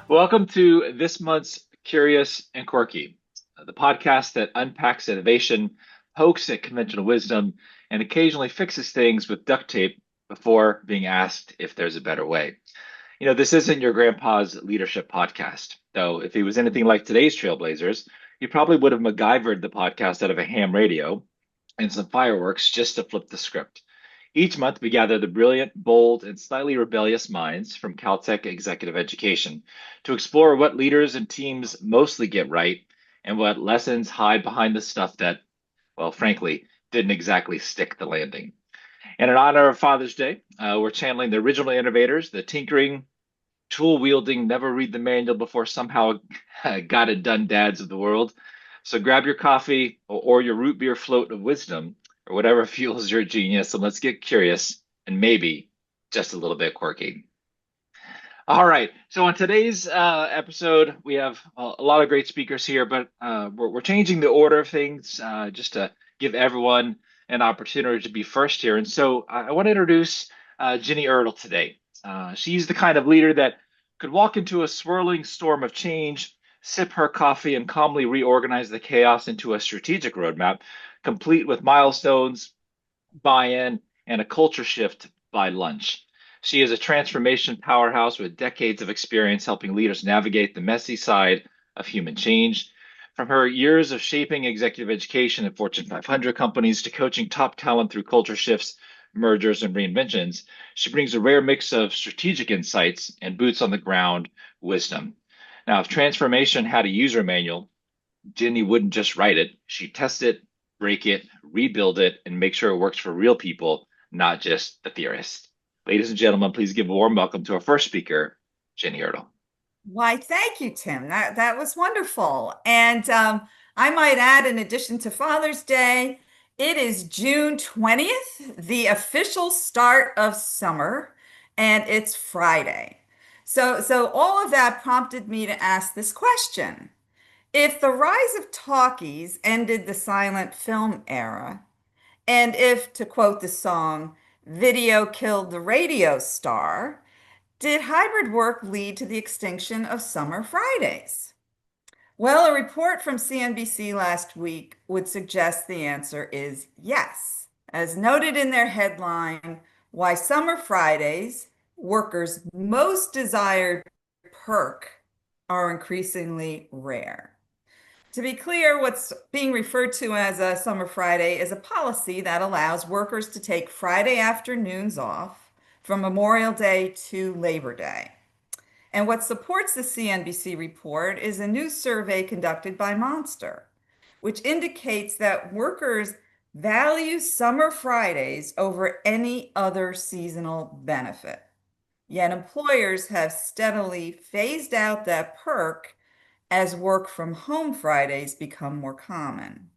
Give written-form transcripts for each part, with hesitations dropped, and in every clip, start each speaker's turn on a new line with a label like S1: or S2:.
S1: Welcome to this month's Curious and Quirky, the podcast that unpacks innovation, pokes at conventional wisdom, and occasionally fixes things with duct tape before being asked if there's a better way. This isn't your grandpa's leadership podcast, though if he was anything like today's Trailblazers, he probably would have MacGyvered the podcast out of a ham radio and some fireworks just to flip the script. Each month, we gather the brilliant, bold, and slightly rebellious minds from Caltech Executive Education to explore what leaders and teams mostly get right and what lessons hide behind the stuff that, well, frankly, didn't exactly stick the landing. And in honor of Father's Day, we're channeling the original innovators, the tinkering, tool wielding, never read the manual before somehow got it done dads of the world. So grab your coffee or your root beer float of wisdom or whatever fuels your genius, and let's get curious and maybe just a little bit quirky. All right. So on today's episode, we have a lot of great speakers here, but we're changing the order of things just to give everyone an opportunity to be first here. And so I want to introduce Ginny Ertl today. She's the kind of leader that could walk into a swirling storm of change, sip her coffee, and calmly reorganize the chaos into a strategic roadmap, complete with milestones, buy-in, and a culture shift by lunch. She is a transformation powerhouse with decades of experience helping leaders navigate the messy side of human change. From her years of shaping executive education at Fortune 500 companies to coaching top talent through culture shifts, mergers, and reinventions, she brings a rare mix of strategic insights and boots on the ground wisdom. Now, if transformation had a user manual, Ginny wouldn't just write it, she'd test it, break it, rebuild it, and make sure it works for real people, not just the theorists. Ladies and gentlemen, please give a warm welcome to our first speaker, Ginny Ertl.
S2: Why, thank you, Tim. That was wonderful. And I might add, in addition to Father's Day, it is June 20th, the official start of summer, and it's Friday. So all of that prompted me to ask this question. If the rise of talkies ended the silent film era, and if, to quote the song, video killed the radio star, did hybrid work lead to the extinction of summer Fridays? Well, a report from CNBC last week would suggest the answer is yes. As noted in their headline, Why Summer Fridays, Workers' Most Desired Perk, Are Increasingly Rare. To be clear, what's being referred to as a summer Friday is a policy that allows workers to take Friday afternoons off from Memorial Day to Labor Day. And what supports the CNBC report is a new survey conducted by Monster, which indicates that workers value summer Fridays over any other seasonal benefit. Yet employers have steadily phased out that perk as work from home Fridays become more common.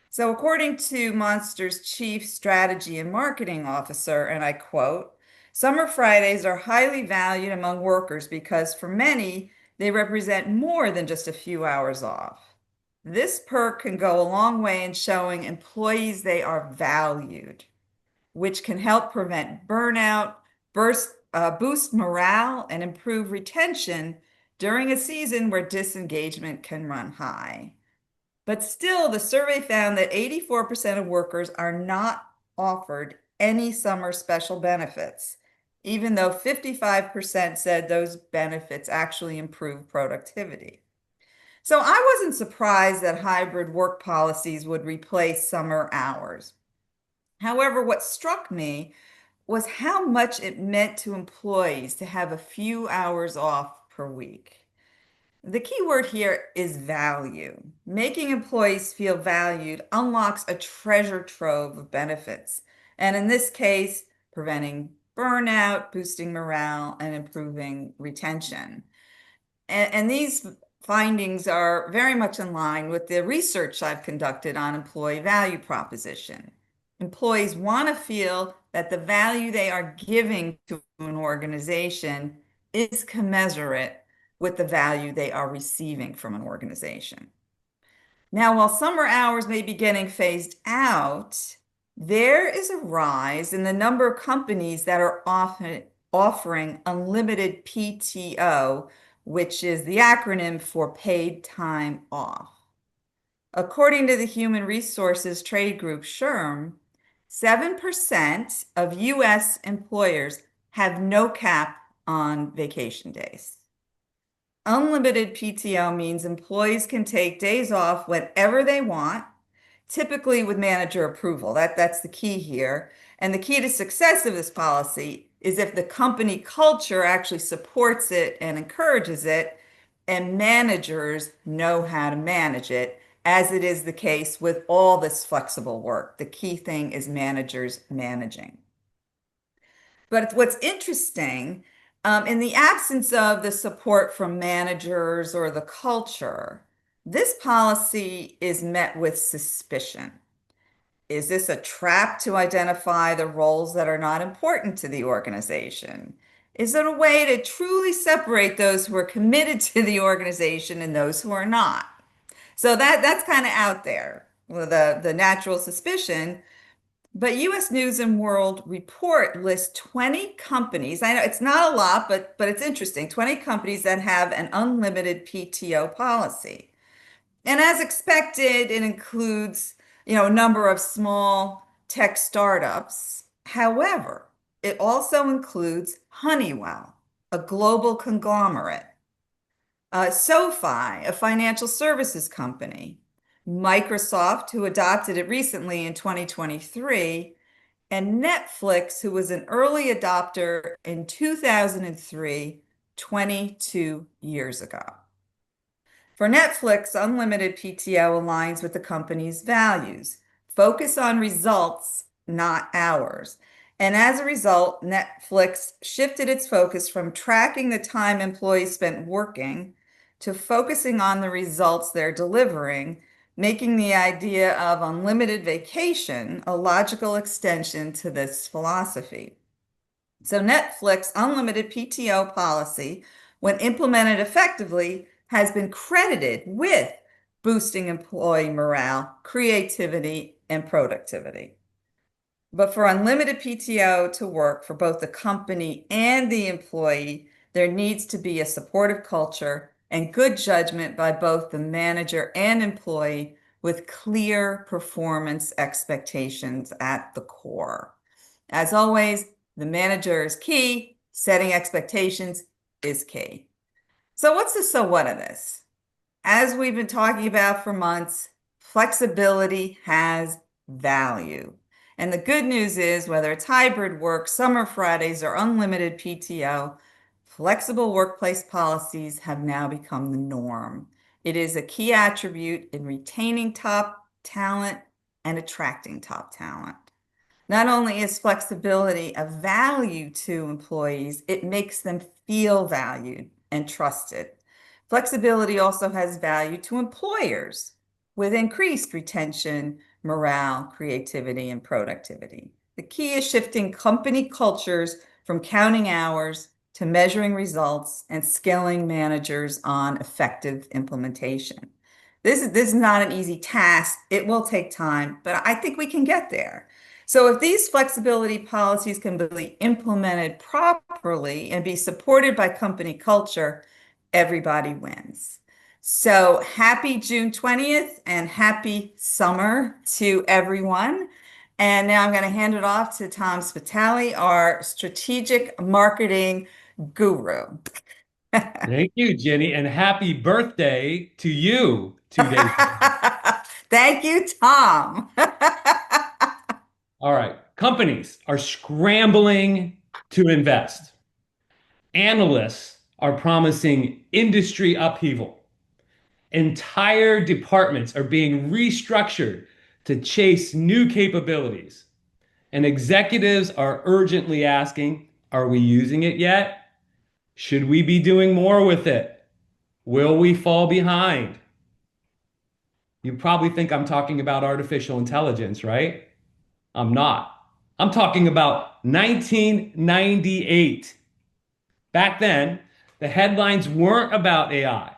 S2: So, according to Monster's chief strategy and marketing officer, and I quote, summer Fridays are highly valued among workers because for many, they represent more than just a few hours off. This perk can go a long way in showing employees they are valued, which can help prevent burnout, boost morale, and improve retention during a season where disengagement can run high. But still, the survey found that 84% of workers are not offered any summer special benefits, even though 55% said those benefits actually improve productivity. So I wasn't surprised that hybrid work policies would replace summer hours. However, what struck me was how much it meant to employees to have a few hours off per week. The key word here is value. Making employees feel valued unlocks a treasure trove of benefits. And in this case, preventing burnout, boosting morale, and improving retention. And these findings are very much in line with the research I've conducted on employee value proposition. Employees want to feel that the value they are giving to an organization is commensurate with the value they are receiving from an organization. Now, while summer hours may be getting phased out, there is a rise in the number of companies that are often offering unlimited PTO which is the acronym for paid time off. According to the human resources trade group SHRM, 7% of US employers have no cap on vacation days. Unlimited PTO means employees can take days off whenever they want, typically with manager approval. That's the key here. And the key to success of this policy is if the company culture actually supports it and encourages it, and managers know how to manage it, as it is the case with all this flexible work. The key thing is managers managing. But what's interesting, in the absence of the support from managers or the culture, this policy is met with suspicion. Is this a trap to identify the roles that are not important to the organization? Is it a way to truly separate those who are committed to the organization and those who are not? So that's kind of out there, the natural suspicion. But US News and World Report lists 20 companies. I know it's not a lot, but it's interesting. 20 companies that have an unlimited PTO policy. And as expected, it includes, a number of small tech startups. However, it also includes Honeywell, a global conglomerate, SoFi, a financial services company, Microsoft, who adopted it recently in 2023, and Netflix, who was an early adopter in 2003, 22 years ago. For Netflix, unlimited PTO aligns with the company's values. Focus on results, not hours. And as a result, Netflix shifted its focus from tracking the time employees spent working to focusing on the results they're delivering, making the idea of unlimited vacation a logical extension to this philosophy. So Netflix unlimited PTO policy, when implemented effectively, has been credited with boosting employee morale, creativity, and productivity. But for unlimited PTO to work for both the company and the employee, there needs to be a supportive culture and good judgment by both the manager and employee with clear performance expectations at the core. As always, the manager is key, setting expectations is key. So what's the so what of this? As we've been talking about for months, flexibility has value. And the good news is, whether it's hybrid work, summer Fridays, or unlimited PTO, flexible workplace policies have now become the norm. It is a key attribute in retaining top talent and attracting top talent. Not only is flexibility a value to employees, it makes them feel valued and trusted. Flexibility also has value to employers with increased retention, morale, creativity, and productivity. The key is shifting company cultures from counting hours to measuring results and skilling managers on effective implementation. This is not an easy task. It will take time, but I think we can get there. So if these flexibility policies can be implemented properly and be supported by company culture, everybody wins. So happy June 20th and happy summer to everyone. And now I'm going to hand it off to Tom Spitali, our strategic marketing guru.
S3: Thank you, Jenny, and happy birthday to you 2 days ago.
S2: Thank you, Tom.
S3: All right. Companies are scrambling to invest. Analysts are promising industry upheaval. Entire departments are being restructured to chase new capabilities. And executives are urgently asking, are we using it yet? Should we be doing more with it? Will we fall behind? You probably think I'm talking about artificial intelligence, right? I'm not. I'm talking about 1998. Back then, the headlines weren't about AI.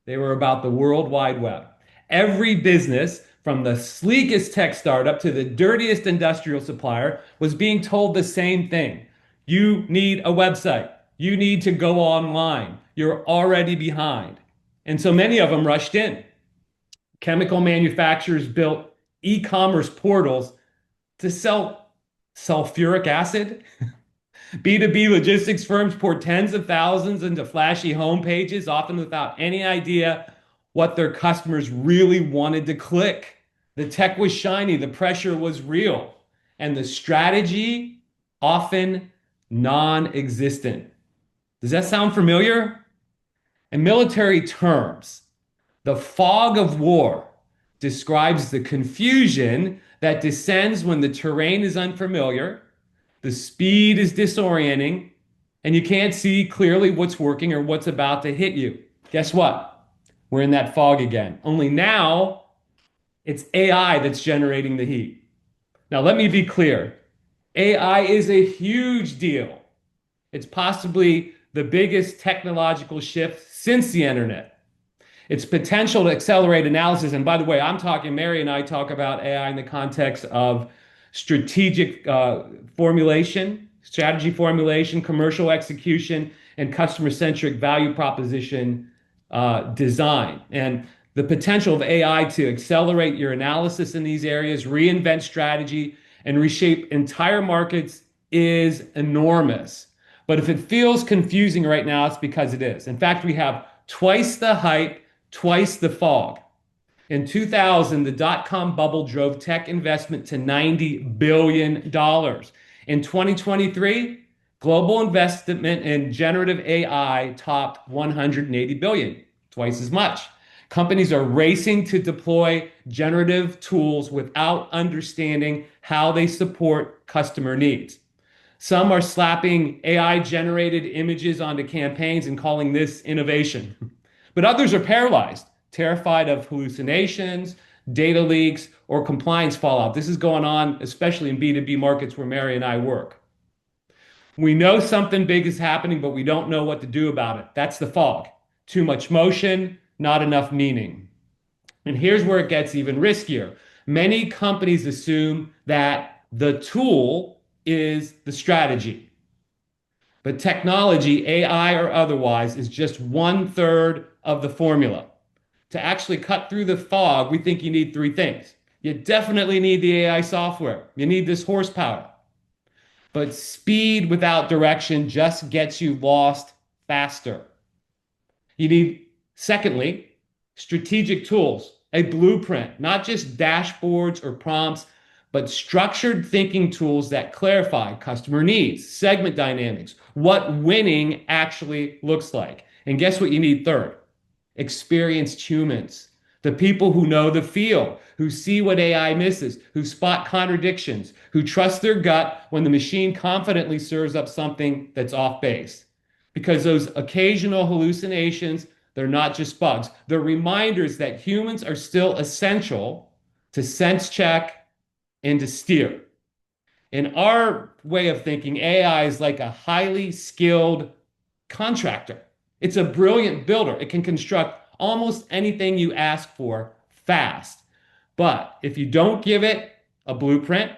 S3: They were about the World Wide Web. Every business, from the sleekest tech startup to the dirtiest industrial supplier, was being told the same thing. You need a website. You need to go online. you're already behind. And so many of them rushed in. Chemical manufacturers built e-commerce portals to sell sulfuric acid. B2B logistics firms poured tens of thousands into flashy home pages, often without any idea what their customers really wanted to click. The tech was shiny, the pressure was real, and the strategy often non-existent. Does that sound familiar? In military terms, the fog of war describes the confusion that descends when the terrain is unfamiliar, the speed is disorienting, and you can't see clearly what's working or what's about to hit you. Guess what? We're in that fog again. Only now it's AI that's generating the heat. Now, let me be clear. AI is a huge deal. It's possibly the biggest technological shift since the internet. Its potential to accelerate analysis. And by the way, Mary and I talk about AI in the context of strategic strategy formulation, commercial execution, and customer-centric value proposition design. And the potential of AI to accelerate your analysis in these areas, reinvent strategy, and reshape entire markets is enormous. But if it feels confusing right now, it's because it is. In fact, we have twice the hype, twice the fog. In 2000, the dot-com bubble drove tech investment to $90 billion. In 2023, global investment in generative AI topped $180 billion, twice as much. Companies are racing to deploy generative tools without understanding how they support customer needs. Some are slapping AI-generated images onto campaigns and calling this innovation. But others are paralyzed, terrified of hallucinations, data leaks, or compliance fallout. This is going on, especially in B2B markets where Mary and I work. We know something big is happening, but we don't know what to do about it. That's the fog. Too much motion, not enough meaning. And here's where it gets even riskier. Many companies assume that the tool is the strategy. But technology, AI or otherwise, is just 1/3 of the formula. To actually cut through the fog, we think you need three things. You definitely need the AI software. You need this horsepower. But speed without direction just gets you lost faster. You need, secondly, strategic tools, a blueprint, not just dashboards or prompts, but structured thinking tools that clarify customer needs, segment dynamics, what winning actually looks like. And guess what you need third? Experienced humans, the people who know the field, who see what AI misses, who spot contradictions, who trust their gut when the machine confidently serves up something that's off base. Because those occasional hallucinations, they're not just bugs. They're reminders that humans are still essential to sense check and to steer. In our way of thinking, AI is like a highly skilled contractor. It's a brilliant builder. It can construct almost anything you ask for fast. But if you don't give it a blueprint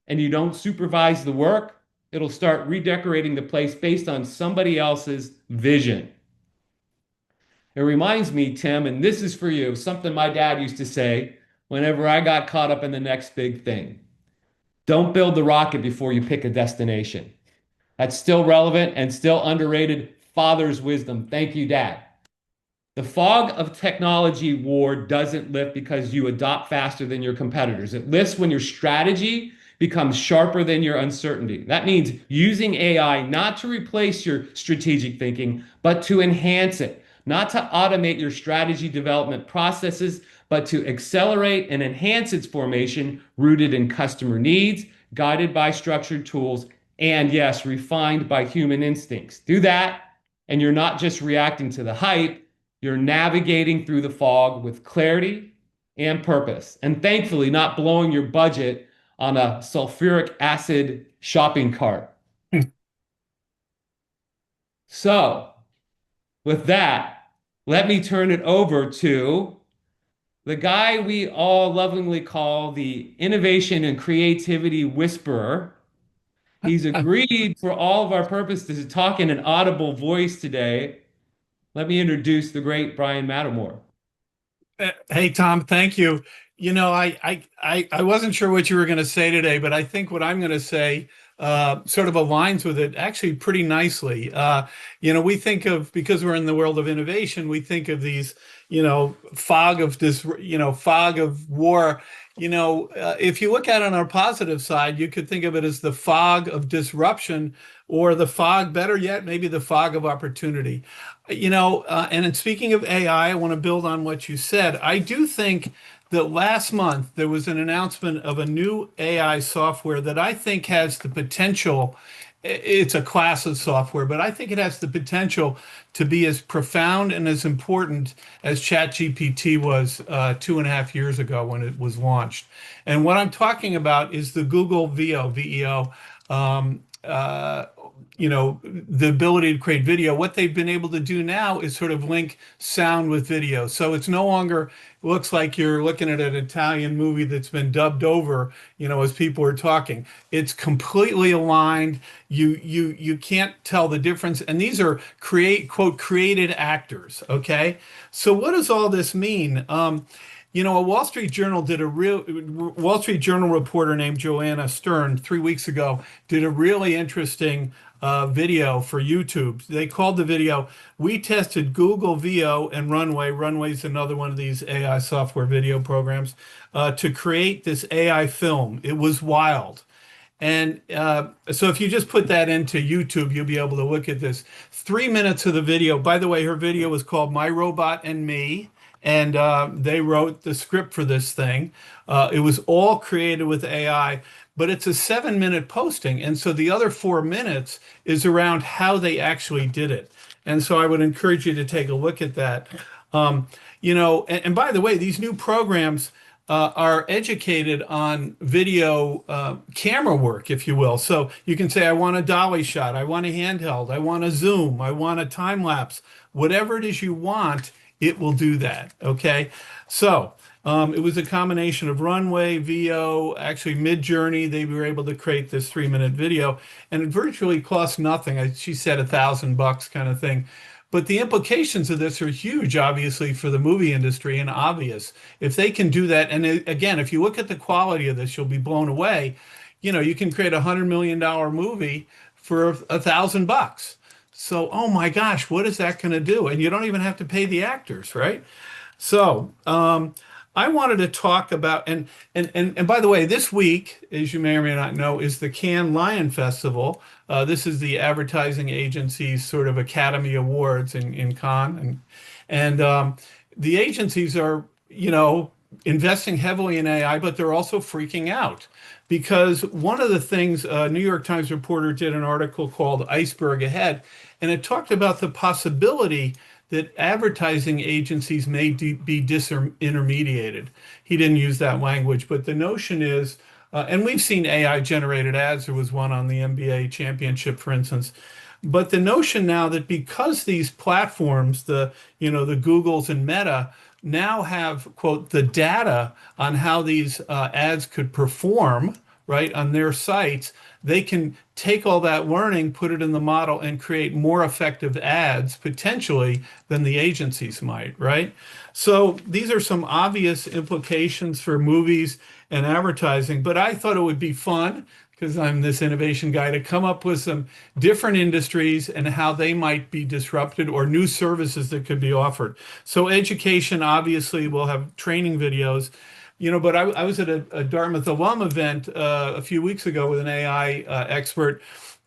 S3: and you don't supervise the work, it'll start redecorating the place based on somebody else's vision. It reminds me, Tim, and this is for you, something my dad used to say whenever I got caught up in the next big thing. Don't build the rocket before you pick a destination. That's still relevant and still underrated father's wisdom. Thank you, Dad. The fog of technology war doesn't lift because you adopt faster than your competitors. It lifts when your strategy becomes sharper than your uncertainty. That means using AI not to replace your strategic thinking, but to enhance it, not to automate your strategy development processes, but to accelerate and enhance its formation rooted in customer needs, guided by structured tools, and yes, refined by human instincts. Do that, and you're not just reacting to the hype, you're navigating through the fog with clarity and purpose, and thankfully not blowing your budget on a sulfuric acid shopping cart. So, with that, let me turn it over to the guy we all lovingly call the innovation and creativity whisperer. He's agreed for all of our purposes to talk in an audible voice today. let me introduce the great Brian Mattermore.
S4: Hey, Tom, thank you. I wasn't sure what you were going to say today, but I think what I'm going to say sort of aligns with it actually pretty nicely. We think of, because we're in the world of innovation, we think of these, fog of war. If you look at it on our positive side, you could think of it as the fog of disruption, or the fog, better yet, maybe the fog of opportunity. And in speaking of AI, I want to build on what you said. I do think that last month there was an announcement of a new AI software that I think has the potential. It's a class of software, but I think it has the potential to be as profound and as important as ChatGPT was 2.5 years ago when it was launched. And what I'm talking about is the Google VO, VEO, the ability to create video. What they've been able to do now is sort of link sound with video. So it's no longer looks like you're looking at an Italian movie that's been dubbed over, as people are talking. It's completely aligned. You can't tell the difference. And these are created actors. Okay. So what does all this mean? A Wall Street Journal Wall Street Journal reporter named Joanna Stern 3 weeks ago did a really interesting video for YouTube. They called the video, "We tested Google VO and Runway." Runway's another one of these AI software video programs to create this AI film. It was wild. And so if you just put that into YouTube, you'll be able to look at this. 3 minutes of the video. By the way, her video was called "My Robot and Me." And they wrote the script for this thing. It was all created with AI, but it's a 7-minute posting. And so the other 4 minutes is around how they actually did it. And so I would encourage you to take a look at that. And by the way, these new programs are educated on video camera work, if you will. So you can say, I want a dolly shot, I want a handheld, I want a zoom, I want a time lapse, whatever it is you want. It will do that. Okay. So it was a combination of Runway, VO, actually Mid-Journey. They were able to create this 3-minute video, and it virtually cost nothing. She said $1,000 kind of thing. But the implications of this are huge, obviously, for the movie industry, and obvious. If they can do that, and again, if you look at the quality of this, you'll be blown away. You can create $100 million movie for $1,000. So, oh my gosh, what is that going to do? And you don't even have to pay the actors, right? So, I wanted to talk about, and by the way, this week, as you may or may not know, is the Cannes Lion Festival. This is the advertising agency's sort of Academy Awards in Cannes, and the agencies are, investing heavily in AI, but they're also freaking out. Because one of the things, a New York Times reporter did an article called "Iceberg Ahead," and it talked about the possibility that advertising agencies may be disintermediated. He didn't use that language, but the notion is, and we've seen AI generated ads. There was one on the NBA championship, for instance. But the notion now that because these platforms, the Googles and Meta, now have, quote, the data on how these ads could perform, right, on their sites, they can take all that learning, put it in the model, and create more effective ads, potentially, than the agencies might, right? So these are some obvious implications for movies and advertising, but I thought it would be fun, because I'm this innovation guy, to come up with some different industries and how they might be disrupted, or new services that could be offered. So education, obviously, will have training videos, but I was at a Dartmouth alum event a few weeks ago with an AI expert,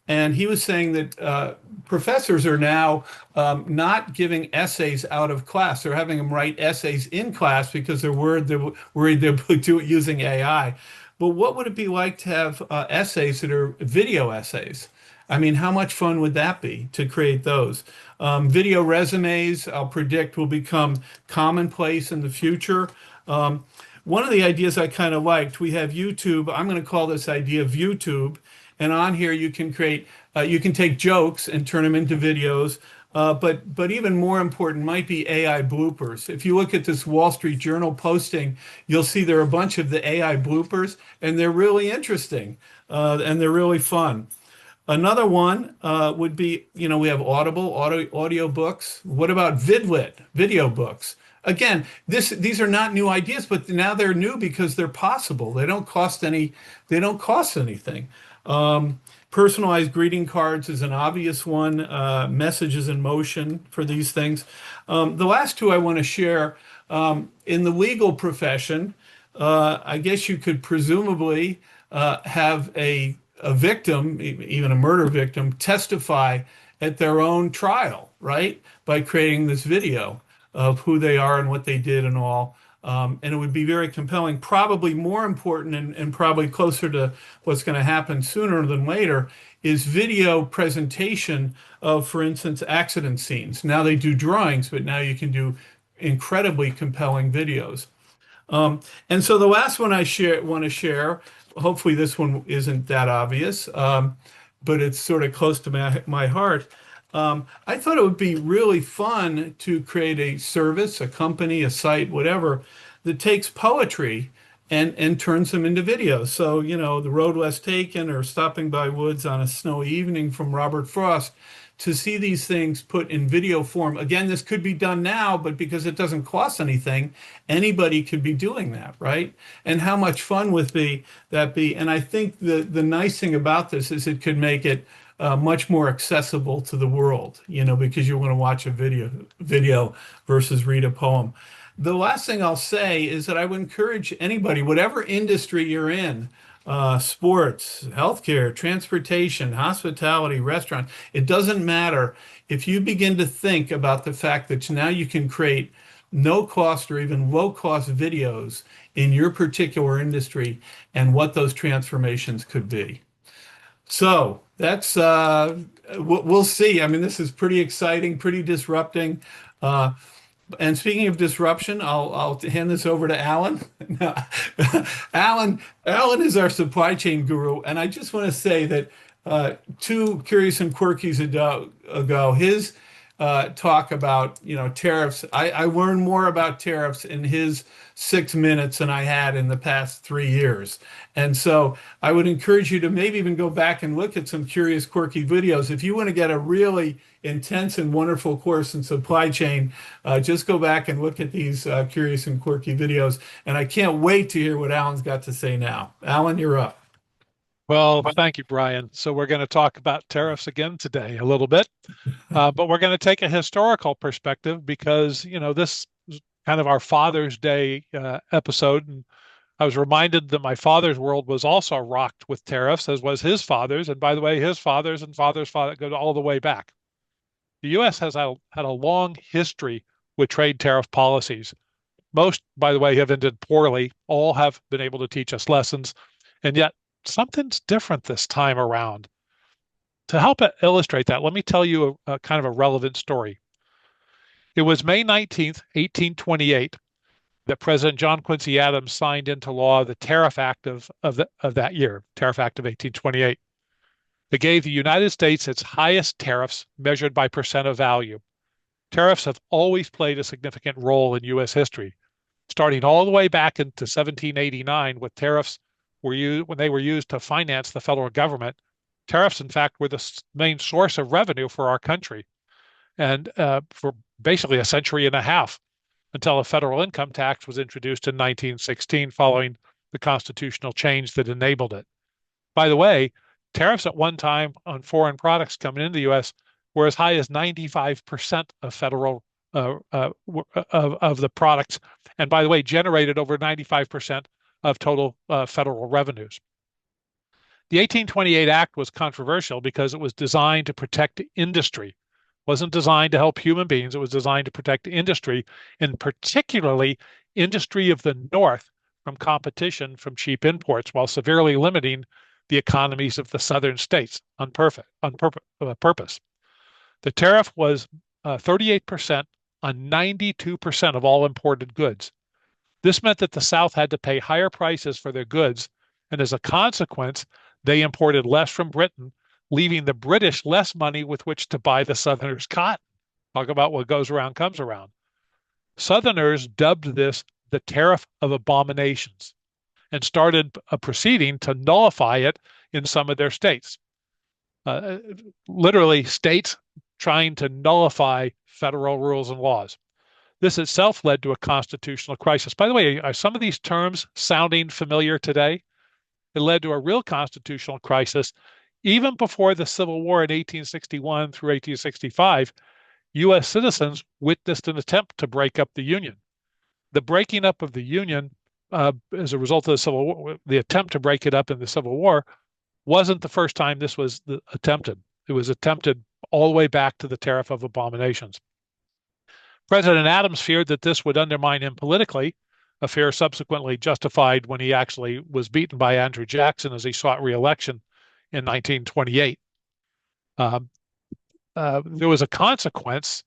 S4: and he was saying that professors are now not giving essays out of class. They're having them write essays in class because they're worried they'll do it using AI. But what would it be like to have essays that are video essays? I mean, how much fun would that be to create those? Video resumes, I'll predict, will become commonplace in the future. One of the ideas I kind of liked, we have YouTube. I'm going to call this idea ViewTube. And on here, you can take jokes and turn them into videos. But even more important might be AI bloopers. If you look at this Wall Street Journal posting, you'll see there are a bunch of the AI bloopers, and they're really interesting, and they're really fun. Another one would be, we have audio books. What about Vidlit, video books? Again, these are not new ideas, but now they're new because they're possible. They don't cost anything. Personalized greeting cards is an obvious one. Messages in motion for these things. The last two I want to share, in the legal profession, I guess you could presumably have a victim, even a murder victim, testify at their own trial, right? By creating this video of who they are and what they did and all. And it would be very compelling. Probably more important and probably closer to what's going to happen sooner than later is video presentation of, for instance, accident scenes. Now they do drawings, but now you can do incredibly compelling videos. And so the last one want to share, hopefully this one isn't that obvious, but it's sort of close to my heart. I thought it would be really fun to create a service, a company, a site, whatever, that takes poetry and turns them into videos. So, The Road Less Taken or Stopping by Woods on a Snowy Evening from Robert Frost, to see these things put in video form. Again, this could be done now, but because it doesn't cost anything, anybody could be doing that, right? And how much fun would that be? And I think the nice thing about this is it could make it much more accessible to the world, because you want to watch a video versus read a poem. The last thing I'll say is that I would encourage anybody, whatever industry you're in, sports, healthcare, transportation, hospitality, restaurant, it doesn't matter. If you begin to think about the fact that now you can create no cost or even low cost videos in your particular industry and what those transformations could be. So that's, we'll see. I mean, this is pretty exciting, pretty disrupting. And speaking of disruption, I'll hand this over to Alan. Alan is our supply chain guru, and I just want to say that two Curious and Quirkies ago, his talk about tariffs. I learned more about tariffs in his 6 minutes than I had in the past 3 years. And so I would encourage you to maybe even go back and look at some Curious Quirky videos. If you want to get a really intense and wonderful course in supply chain, just go back and look at these Curious and Quirky videos. And I can't wait to hear what Alan's got to say now. Alan, you're up.
S5: Well, thank you, Brian. So we're going to talk about tariffs again today a little bit, but we're going to take a historical perspective because, this is kind of our Father's Day episode. And I was reminded that my father's world was also rocked with tariffs, as was his father's. And by the way, his father's and father's father go all the way back. The U.S. has had a long history with trade tariff policies. Most, by the way, have ended poorly. All have been able to teach us lessons. And yet, something's different this time around. To help illustrate that, let me tell you a kind of a relevant story. It was May 19th, 1828, that President John Quincy Adams signed into law the Tariff Act of that year, Tariff Act of 1828. It gave the United States its highest tariffs measured by percent of value. Tariffs have always played a significant role in U.S. history, starting all the way back into 1789 with tariffs when they were used to finance the federal government. Tariffs, in fact, were the main source of revenue for our country, and for basically a century and a half, until a federal income tax was introduced in 1916 following the constitutional change that enabled it. By the way, tariffs at one time on foreign products coming into the U.S. were as high as 95% of federal of the products, and by the way, generated over 95% of total federal revenues. The 1828 Act was controversial because it was designed to protect industry. It wasn't designed to help human beings. It was designed to protect industry, and particularly industry of the North, from competition from cheap imports, while severely limiting the economies of the southern states on purpose. The tariff was 38% on 92% of all imported goods. This meant that the South had to pay higher prices for their goods, and as a consequence, they imported less from Britain, leaving the British less money with which to buy the Southerners' cotton. Talk about what goes around comes around. Southerners dubbed this the Tariff of Abominations and started a proceeding to nullify it in some of their states. literally states trying to nullify federal rules and laws. This itself led to a constitutional crisis. By the way, are some of these terms sounding familiar today? It led to a real constitutional crisis. Even before the Civil War in 1861 through 1865, U.S. citizens witnessed an attempt to break up the Union. The breaking up of the Union, as a result of the Civil War, the attempt to break it up in the Civil War, wasn't the first time this was attempted. It was attempted all the way back to the Tariff of Abominations. President Adams feared that this would undermine him politically, a fear subsequently justified when he actually was beaten by Andrew Jackson as he sought re-election in 1928. There was a consequence,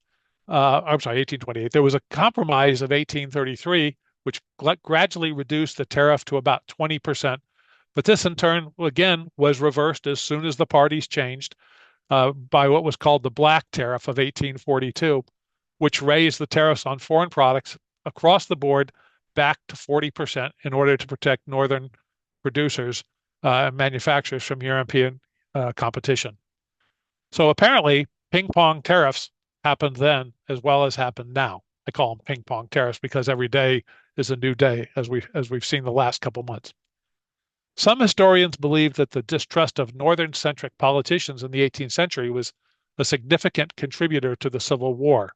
S5: I'm sorry, 1828. There was a compromise of 1833, which gradually reduced the tariff to about 20%. But this, in turn, again, was reversed as soon as the parties changed by what was called the Black Tariff of 1842, which raised the tariffs on foreign products across the board back to 40% in order to protect Northern producers and manufacturers from European competition. So apparently, ping pong tariffs happened then as well as happened now. I call them ping pong tariffs because every day is a new day, as we've seen the last couple months. Some historians believe that the distrust of Northern-centric politicians in the 18th century was a significant contributor to the Civil War.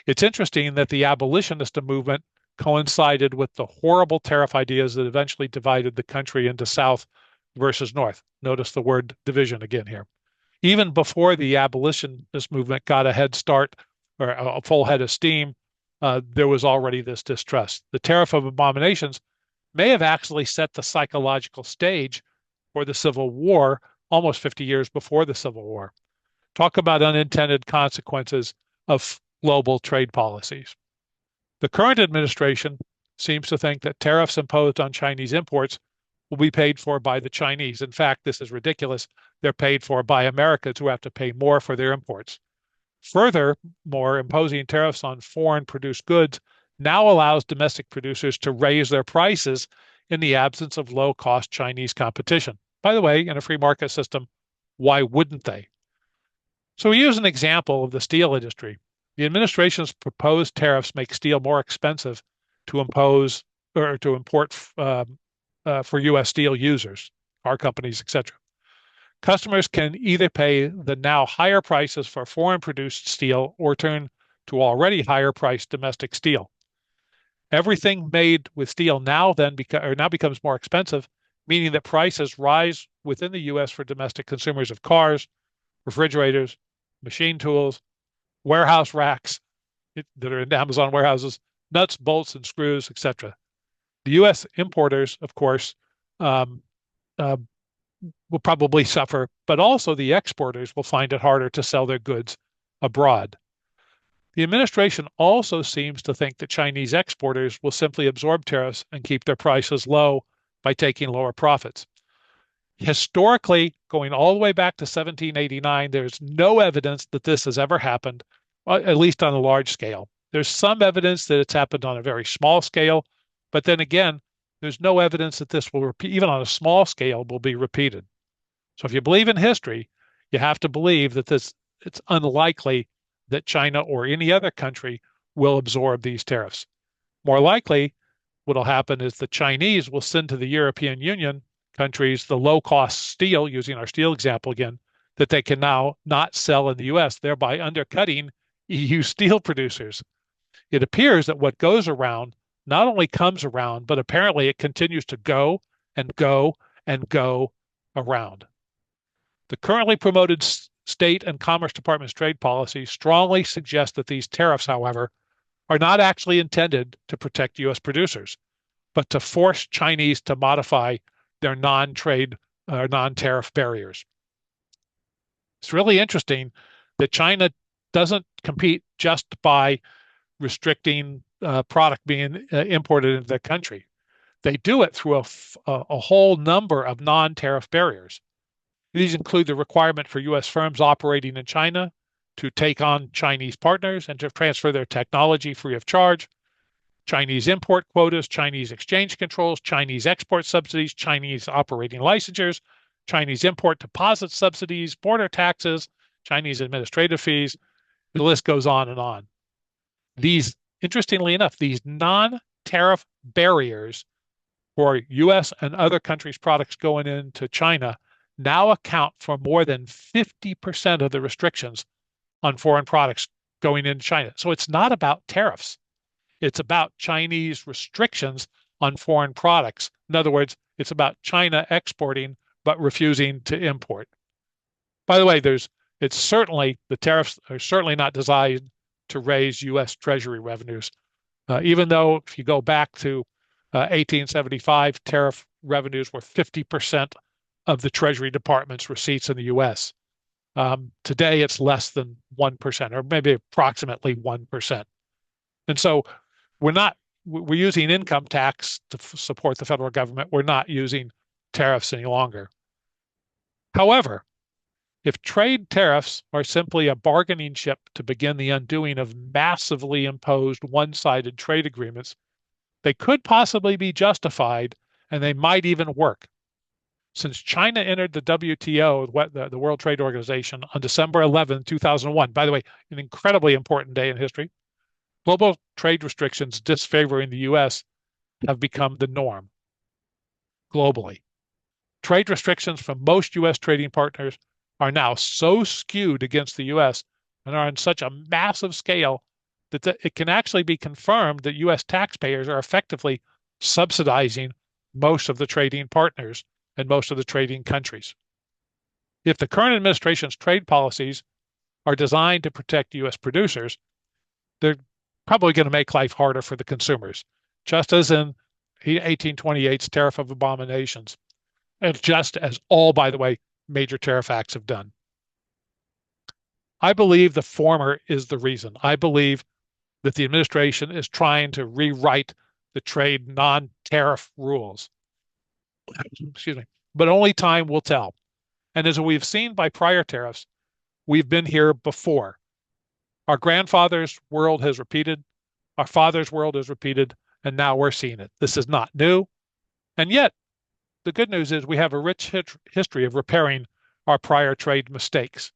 S5: It's interesting that the abolitionist movement coincided with the horrible tariff ideas that eventually divided the country into South versus North. Notice the word division again here. Even before the abolitionist movement got a head start or a full head of steam, there was already this distrust. The Tariff of Abominations may have actually set the psychological stage for the Civil War almost 50 years before the Civil War. Talk about unintended consequences of global trade policies. The current administration seems to think that tariffs imposed on Chinese imports will be paid for by the Chinese. In fact, this is ridiculous. They're paid for by Americans who have to pay more for their imports. Furthermore, imposing tariffs on foreign produced goods now allows domestic producers to raise their prices in the absence of low-cost Chinese competition. By the way, in a free market system, why wouldn't they? So we use an example of the steel industry. The administration's proposed tariffs make steel more expensive to impose or to import for U.S. steel users, car companies, etc. Customers can either pay the now higher prices for foreign-produced steel or turn to already higher-priced domestic steel. Everything made with steel now becomes more expensive, meaning that prices rise within the U.S. for domestic consumers of cars, refrigerators, machine tools, warehouse racks that are in Amazon warehouses, nuts, bolts, and screws, etc. The U.S. importers, of course, will probably suffer, but also the exporters will find it harder to sell their goods abroad. The administration also seems to think that Chinese exporters will simply absorb tariffs and keep their prices low by taking lower profits. Historically, going all the way back to 1789, there's no evidence that this has ever happened, at least on a large scale. There's some evidence that it's happened on a very small scale, but then again, there's no evidence that this will repeat, even on a small scale, will be repeated. So if you believe in history, you have to believe that it's unlikely that China or any other country will absorb these tariffs. More likely, what will happen is the Chinese will send to the European Union countries the low-cost steel, using our steel example again, that they can now not sell in the U.S., thereby undercutting EU steel producers. It appears that what goes around not only comes around, but apparently it continues to go and go and go around. The currently promoted State and Commerce Department's trade policy strongly suggests that these tariffs, however, are not actually intended to protect U.S. producers, but to force Chinese to modify their non-trade or non-tariff barriers. It's really interesting that China doesn't compete just by restricting product being imported into the country. They do it through a whole number of non-tariff barriers. These include the requirement for U.S. firms operating in China to take on Chinese partners and to transfer their technology free of charge, Chinese import quotas, Chinese exchange controls, Chinese export subsidies, Chinese operating licensures, Chinese import deposit subsidies, border taxes, Chinese administrative fees. The list goes on and on. These, interestingly enough, these non-tariff barriers for US and other countries' products going into China now account for more than 50% of the restrictions on foreign products going into China. So it's not about tariffs. It's about Chinese restrictions on foreign products. In other words, it's about China exporting but refusing to import. By the way, the tariffs are certainly not designed to raise U.S. Treasury revenues. Even though if you go back to 1875, tariff revenues were 50% of the Treasury Department's receipts in the U.S. Today, it's less than 1%, or maybe approximately 1%. And so we're using income tax to support the federal government. We're not using tariffs any longer. However, if trade tariffs are simply a bargaining chip to begin the undoing of massively imposed one-sided trade agreements, they could possibly be justified, and they might even work. Since China entered the WTO, the World Trade Organization, on December 11, 2001, by the way, an incredibly important day in history, global trade restrictions disfavoring the U.S. have become the norm globally. Trade restrictions from most U.S. trading partners are now so skewed against the U.S. and are on such a massive scale that it can actually be confirmed that U.S. taxpayers are effectively subsidizing most of the trading partners and most of the trading countries. If the current administration's trade policies are designed to protect U.S. producers, they're probably going to make life harder for the consumers, just as in 1828's Tariff of Abominations, and just as all, by the way, major tariff acts have done. I believe the former is the reason. I believe that the administration is trying to rewrite the trade non-tariff rules. Excuse me. But only time will tell. And as we've seen by prior tariffs, we've been here before. Our grandfather's world has repeated, our father's world has repeated, and now we're seeing it. This is not new. And yet, the good news is we have a rich history of repairing our prior trade mistakes.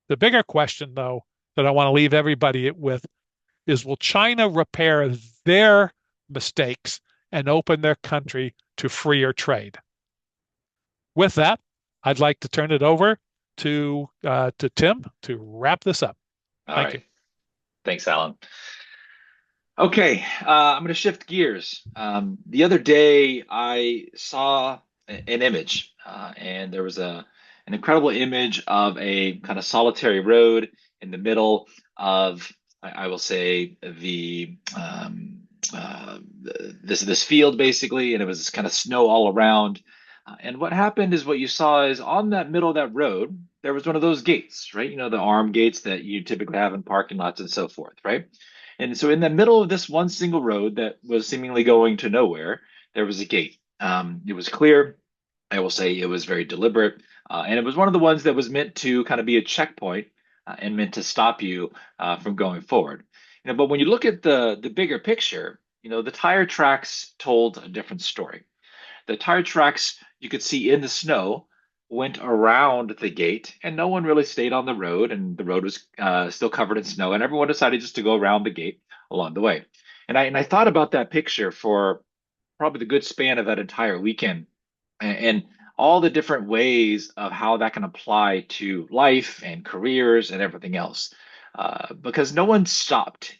S5: The bigger question, though, that I want to leave everybody with is, will China repair their mistakes and open their country to freer trade? With that, I'd like to turn it over to Tim to wrap this up. Thank you.
S1: Thanks, Alan. Okay, I'm going to shift gears. The other day, I saw an image, and there was an incredible image of a kind of solitary road in the middle of, I will say, this field basically, and it was kind of snow all around. And what happened is, what you saw is, on that middle of that road, there was one of those gates, right? You know, the arm gates that you typically have in parking lots and so forth, right? And so in the middle of this one single road that was seemingly going to nowhere, there was a gate. It was clear. I will say it was very deliberate. And it was one of the ones that was meant to kind of be a checkpoint and meant to stop you from going forward. You know, but when you look at the bigger picture, you know, the tire tracks told a different story. The tire tracks you could see in the snow went around the gate, and no one really stayed on the road, and the road was still covered in snow, and everyone decided just to go around the gate along the way. And I thought about that picture for probably the good span of that entire weekend, and all the different ways of how that can apply to life and careers and everything else. Because no one stopped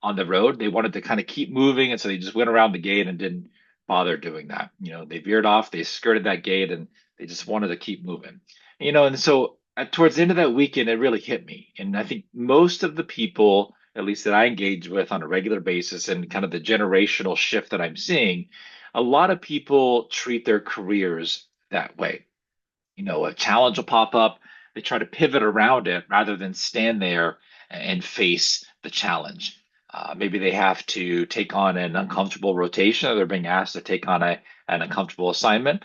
S1: on the road. They wanted to kind of keep moving, and so they just went around the gate and didn't bother doing that. You know, they veered off, they skirted that gate, and they just wanted to keep moving. You know, and so towards the end of that weekend, it really hit me. And I think most of the people, at least that I engage with on a regular basis, and kind of the generational shift that I'm seeing, a lot of people treat their careers that way. You know, a challenge will pop up, they try to pivot around it rather than stand there and face the challenge. Maybe they have to take on an uncomfortable rotation, or they're being asked to take on an uncomfortable assignment.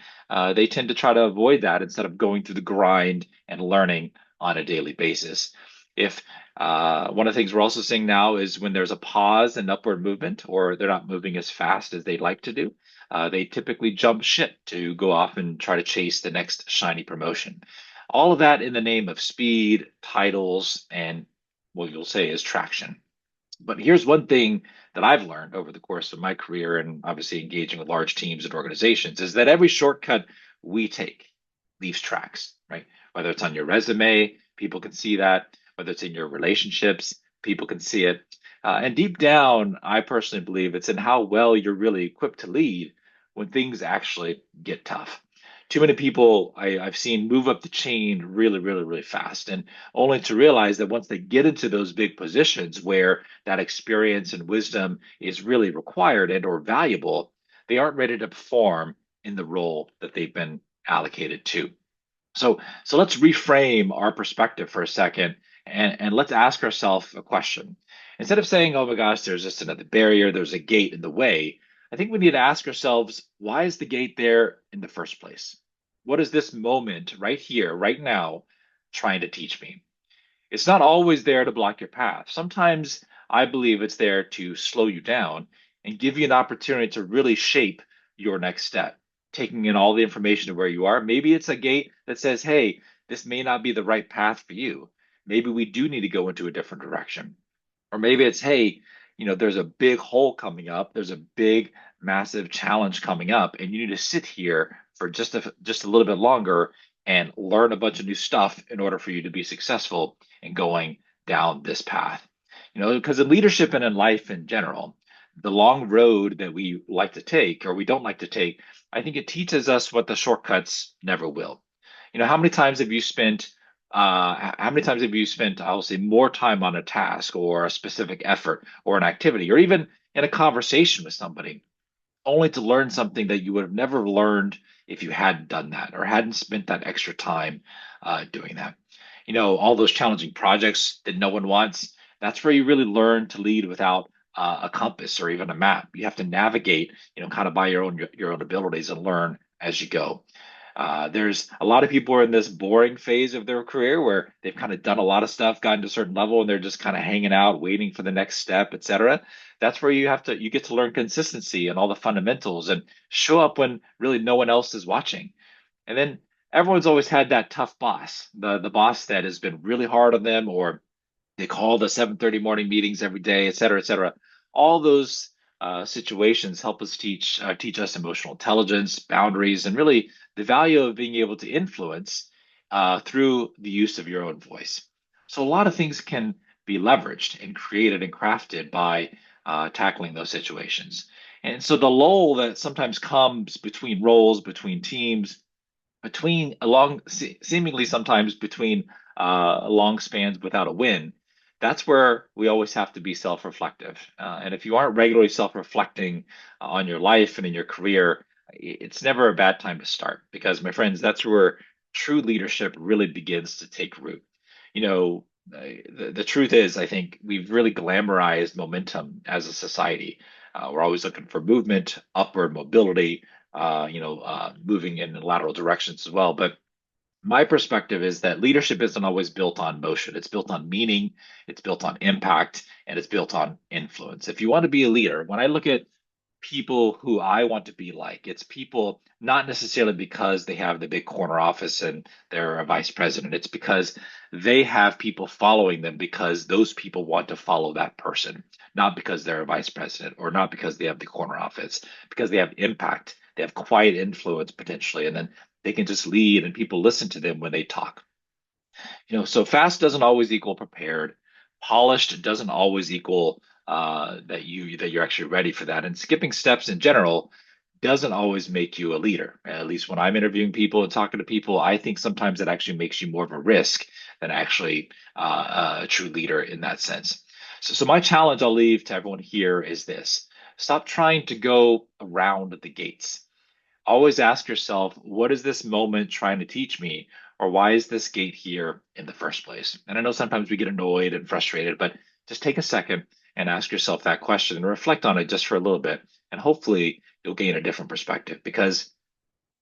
S1: They tend to try to avoid that instead of going through the grind and learning on a daily basis. If one of the things we're also seeing now is when there's a pause in upward movement, or they're not moving as fast as they'd like to do, they typically jump ship to go off and try to chase the next shiny promotion. All of that in the name of speed, titles, and what you'll say is traction. But here's one thing that I've learned over the course of my career and obviously engaging with large teams and organizations is that every shortcut we take leaves tracks, right? Whether it's on your resume, people can see that. Whether it's in your relationships, people can see it. And deep down, I personally believe it's in how well you're really equipped to lead when things actually get tough. Too many people I've seen move up the chain really, really, really fast, and only to realize that once they get into those big positions where that experience and wisdom is really required and or valuable, they aren't ready to perform in the role that they've been allocated to. So let's reframe our perspective for a second and let's ask ourselves a question. Instead of saying, oh my gosh, there's just another barrier, there's a gate in the way, I think we need to ask ourselves, why is the gate there in the first place? What is this moment right here, right now, trying to teach me? It's not always there to block your path. Sometimes I believe it's there to slow you down and give you an opportunity to really shape your next step, taking in all the information of where you are. Maybe it's a gate that says, hey, this may not be the right path for you. Maybe we do need to go into a different direction. Or maybe it's, hey, there's a big hole coming up. There's a big, massive challenge coming up, and you need to sit here for just a little bit longer and learn a bunch of new stuff in order for you to be successful in going down this path. Because in leadership and in life in general, the long road that we like to take or we don't like to take, I think it teaches us what the shortcuts never will. How many times have you spent I'll say, more time on a task or a specific effort or an activity, or even in a conversation with somebody, only to learn something that you would have never learned if you hadn't done that or hadn't spent that extra time doing that. All those challenging projects that no one wants, that's where you really learn to lead without a compass or even a map. You have to navigate, kind of by your own abilities and learn as you go. There's a lot of people are in this boring phase of their career where they've kind of done a lot of stuff, gotten to a certain level, and they're just kind of hanging out, waiting for the next step, etc. That's where you get to learn consistency and all the fundamentals and show up when really no one else is watching. And then everyone's always had that tough boss, the boss that has been really hard on them, or they call the 7:30 morning meetings every day, et cetera, et cetera. All those situations help us teach us emotional intelligence, boundaries, and really the value of being able to influence through the use of your own voice. So a lot of things can be leveraged and created and crafted by tackling those situations. And so the lull that sometimes comes between roles, between teams, seemingly sometimes between long spans without a win, that's where we always have to be self-reflective. And if you aren't regularly self-reflecting on your life and in your career, it's never a bad time to start, because my friends, that's where true leadership really begins to take root. The truth is, I think we've really glamorized momentum as a society. We're always looking for movement, upward mobility, moving in lateral directions as well. But my perspective is that leadership isn't always built on motion. It's built on meaning, it's built on impact, and it's built on influence. If you want to be a leader, when I look at people who I want to be like, it's people not necessarily because they have the big corner office and they're a vice president. It's because they have people following them because those people want to follow that person, not because they're a vice president or not because they have the corner office, because they have impact. They have quiet influence potentially, and then they can just lead and people listen to them when they talk. So fast doesn't always equal prepared. Polished doesn't always equal that you're actually ready for that. And skipping steps in general doesn't always make you a leader. At least when I'm interviewing people and talking to people, I think sometimes it actually makes you more of a risk than actually a true leader in that sense. So my challenge I'll leave to everyone here is this: stop trying to go around the gates. Always ask yourself, what is this moment trying to teach me? Or why is this gate here in the first place? And I know sometimes we get annoyed and frustrated, but just take a second and ask yourself that question and reflect on it just for a little bit. And hopefully you'll gain a different perspective, because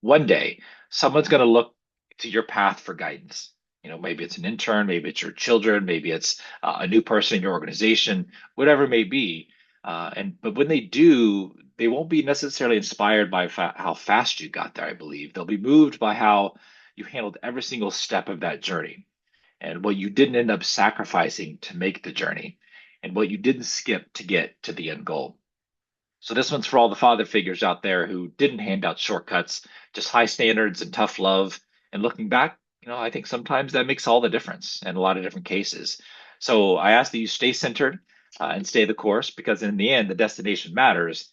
S1: one day someone's going to look to your path for guidance. Maybe it's an intern, maybe it's your children, maybe it's a new person in your organization, whatever it may be. But when they do, they won't be necessarily inspired by how fast you got there, I believe. They'll be moved by how you handled every single step of that journey and what you didn't end up sacrificing to make the journey and what you didn't skip to get to the end goal. So this one's for all the father figures out there who didn't hand out shortcuts, just high standards and tough love. And looking back, I think sometimes that makes all the difference in a lot of different cases. So I ask that you stay centered and stay the course, because in the end, the destination matters,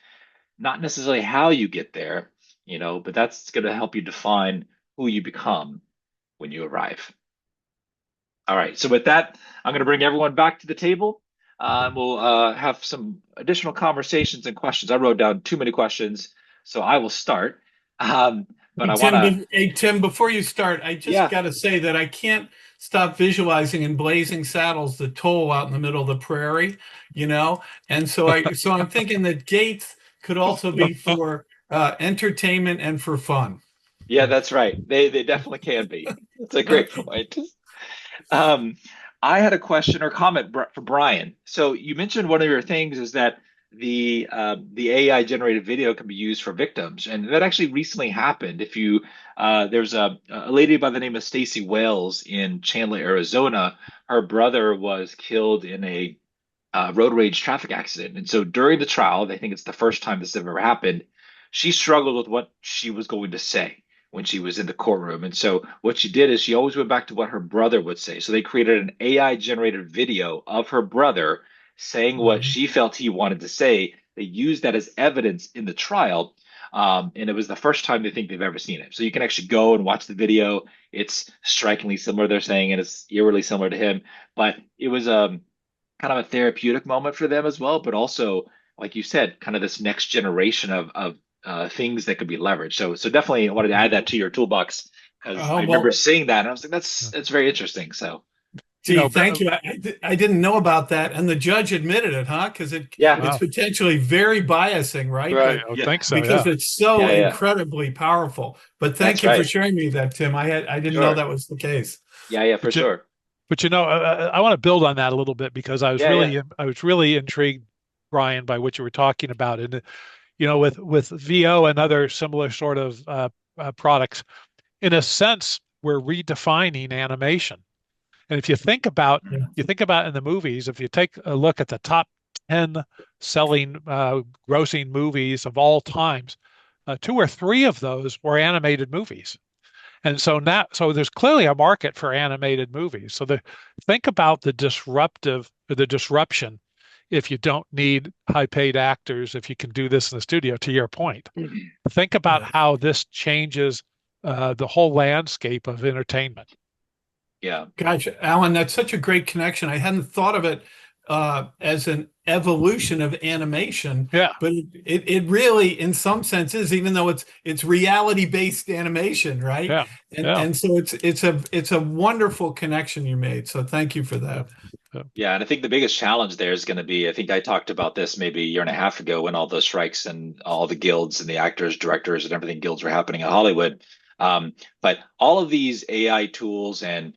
S1: not necessarily how you get there, but that's going to help you define who you become when you arrive. All right. So with that, I'm going to bring everyone back to the table. We'll have some additional conversations and questions. I wrote down too many questions, so I will start. But
S4: Hey, Tim, before you start, I just got to say that I can't stop visualizing in blazing saddles the toll out in the middle of the prairie, and so I'm thinking that gates could also be for entertainment and for fun.
S1: Yeah, that's right. They definitely can be. That's a great point. I had a question or comment for Brian. So you mentioned one of your things is that the AI generated video can be used for victims, and that actually recently happened. If you there's a lady by the name of Stacey Wales in Chandler, Arizona. Her brother was killed in a road rage traffic accident, and so during the trial, I think it's the first time this ever happened. She struggled with what she was going to say when she was in the courtroom. And so what she did is she always went back to what her brother would say. So they created an AI generated video of her brother saying what she felt he wanted to say. They used that as evidence in the trial. And it was the first time they think they've ever seen it. So you can actually go and watch the video. It's strikingly similar, they're saying, and it's eerily similar to him. But it was kind of a therapeutic moment for them as well, but also, like you said, kind of this next generation of things that could be leveraged. So definitely I wanted to add that to your toolbox, because I remember seeing that and I was like, that's very interesting. So
S4: thank you. I didn't know about that, and the judge admitted it, huh? Because it's potentially very biasing, right?
S1: Right.
S5: I think so,
S4: because it's so
S1: Yeah.
S4: incredibly powerful. But thank you for sharing me that, Tim. I didn't know that was the case.
S1: Yeah, for sure.
S5: But I want to build on that a little bit, because I was really intrigued, Brian, by what you were talking about. And with VO and other similar sort of products, in a sense, we're redefining animation. And if you think about in the movies, if you take a look at the top 10 selling grossing movies of all times, 2 or 3 of those were animated movies. And so there's clearly a market for animated movies. So think about the disruption if you don't need high-paid actors, if you can do this in the studio, to your point. Think about how this changes the whole landscape of entertainment.
S1: Yeah.
S4: Gotcha. Alan, that's such a great connection. I hadn't thought of it as an evolution of animation.
S5: Yeah.
S4: But it really, in some sense, is, even though it's reality-based animation, right?
S5: Yeah.
S4: And so it's a wonderful connection you made. So thank you for that.
S1: Yeah, and I think the biggest challenge there is going to be, I think I talked about this maybe a year and a half ago when all the strikes and all the guilds and the actors, directors, and everything guilds were happening in Hollywood. But all of these AI tools and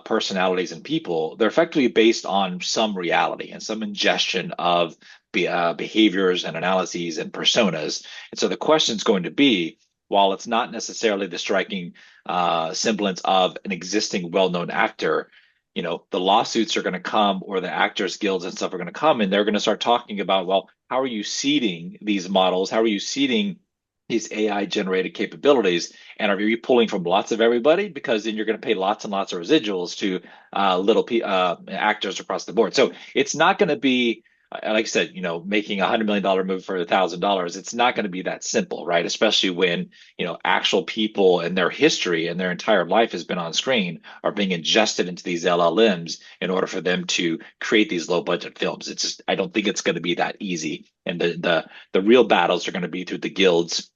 S1: personalities and people, they're effectively based on some reality and some ingestion of behaviors and analyses and personas. And so the question is going to be, while it's not necessarily the striking semblance of an existing well-known actor, the lawsuits are going to come, or the actors guilds and stuff are going to come, and they're going to start talking about, well, how are you seeding these models? How are you seeding these AI generated capabilities? And are you pulling from lots of everybody? Because then you're going to pay lots and lots of residuals to actors across the board. So it's not going to be, like I said, making $100 million movie for $1,000. It's not going to be that simple, right? Especially when, actual people and their history and their entire life has been on screen are being ingested into these LLMs in order for them to create these low budget films. It's just, I don't think it's going to be that easy. And the real battles are going to be through the guilds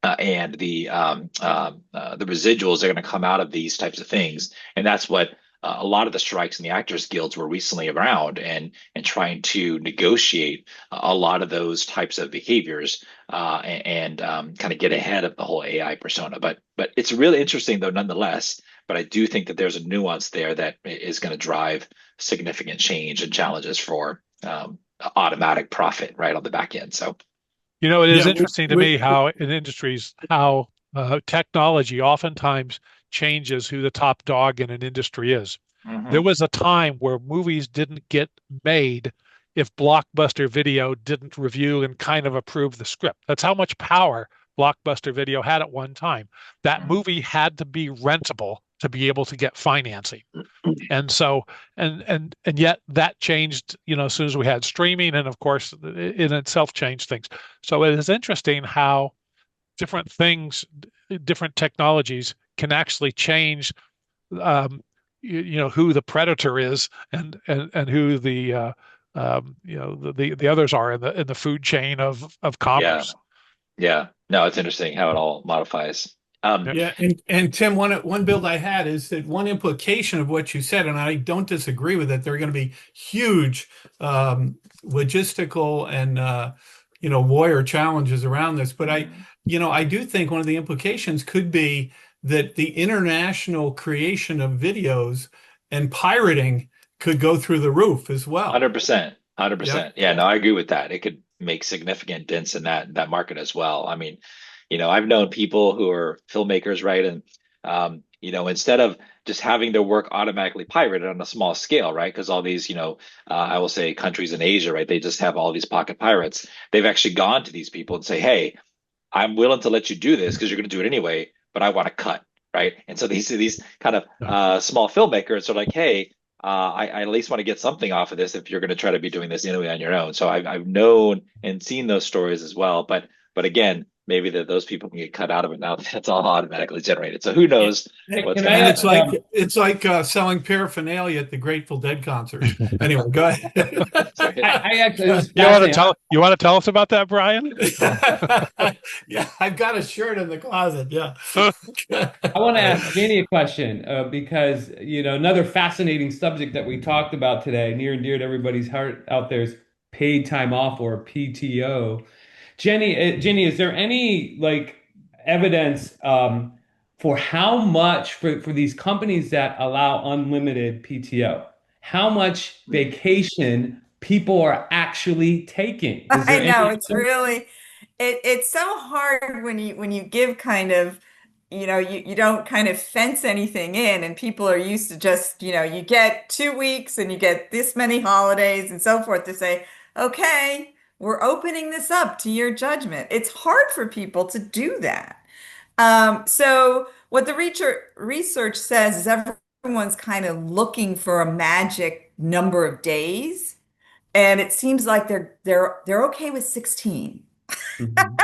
S1: and the residuals are going to come out of these types of things. And that's what a lot of the strikes in the actors guilds were recently around, and trying to negotiate a lot of those types of behaviors and kind of get ahead of the whole AI persona. But it's really interesting though, nonetheless. But I do think that there's a nuance there that is going to drive significant change and challenges for automatic profit right on the back end. So
S5: It is
S4: Yeah,
S5: interesting to me how in industries, how technology oftentimes changes who the top dog in an industry is. There
S1: Hmm.
S5: was a time where movies didn't get made if Blockbuster Video didn't review and kind of approve the script. That's how much power Blockbuster Video had at one time. That
S1: Hmm.
S5: movie had to be rentable to be able to get financing. And so, and yet that changed, as soon as we had streaming, and of course, in itself changed things. So it is interesting how different things, different technologies can actually change, um, who the predator is, and who the others are in the food chain of
S1: Yeah.
S5: commerce.
S1: Yeah. No, it's interesting how it all modifies.
S5: Yeah.
S4: Yeah, and Tim, one build I had is that one implication of what you said, and I don't disagree with it. There are going to be huge logistical and lawyer challenges around this, but I do think one of the implications could be that the international creation of videos and pirating could go through the roof as well.
S1: 100%.
S4: Yeah.
S1: 100%. Yeah, no, I agree with that. It could make significant dents in that market as well. I mean, I've known people who are filmmakers, right? And instead of just having their work automatically pirated on a small scale, right? Because all these, I will say countries in Asia, right? They just have all these pocket pirates. They've actually gone to these people and say, hey, I'm willing to let you do this because you're going to do it anyway, but I want to cut, right? And so these kind of small filmmakers are like, hey, I at least want to get something off of this if you're going to try to be doing this anyway on your own. So I've known and seen those stories as well, but again, maybe those people can get cut out of it now. That's all automatically generated. So who knows what's
S3: Can
S1: going to
S3: I
S4: And
S3: ask,
S4: it's
S1: happen?
S4: like selling paraphernalia at the Grateful Dead concerts. Anyway, go ahead.
S1: Sorry.
S3: I actually, this is
S5: You want to
S3: fascinating.
S5: tell us about that, Brian?
S4: Yeah, I've got a shirt in the closet. Yeah.
S3: I want to ask Jenny a question because, another fascinating subject that we talked about today, near and dear to everybody's heart out there, is paid time off or PTO. Jenny, is there any evidence for how much for these companies that allow unlimited PTO, how much vacation people are actually taking? Is
S2: I
S3: there
S2: know
S3: any?
S2: it's really it's so hard when you give kind of you don't kind of fence anything in, and people are used to just you get 2 weeks and you get this many holidays and so forth to say, okay, we're opening this up to your judgment. It's hard for people to do that. So what the research says is everyone's kind of looking for a magic number of days. And it seems like they're okay with 16.
S3: Mhm.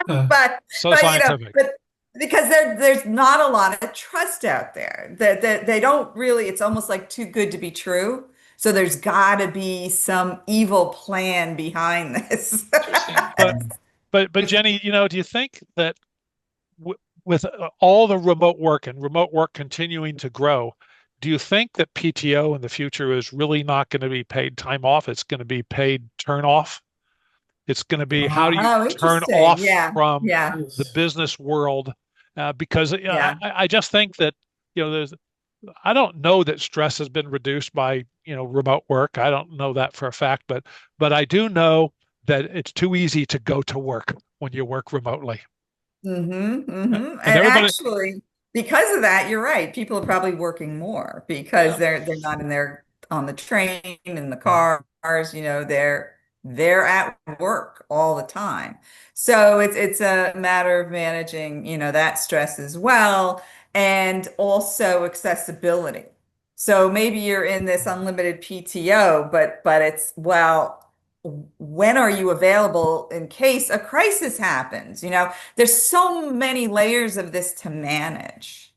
S2: But
S5: So scientific.
S2: but because there's not a lot of trust out there. That they don't really, it's almost like too good to be true. So there's got to be some evil plan behind this.
S1: Interesting.
S5: But but Jenny, do you think that with all the remote work continuing to grow, do you think that PTO in the future is really not going to be paid time off? It's going to be paid turn off. It's going to be, how do you
S2: Oh,
S5: turn
S2: interesting.
S5: off
S2: Yeah.
S5: from
S2: Yeah.
S5: the business world? Because
S2: Yeah.
S5: I just think that there's, I don't know that stress has been reduced by remote work. I don't know that for a fact, but I do know that it's too easy to go to work when you work remotely.
S2: Mm-hmm,
S5: And
S2: mm-hmm. And
S5: everybody,
S2: actually, because of that, you're right. People are probably working more because
S1: Yeah.
S2: they're not in their on the train, in the cars, they're at work all the time. So it's a matter of managing, that stress as well, and also accessibility. So maybe you're in this unlimited PTO, but it's, well, when are you available in case a crisis happens? There's so many layers of this to manage.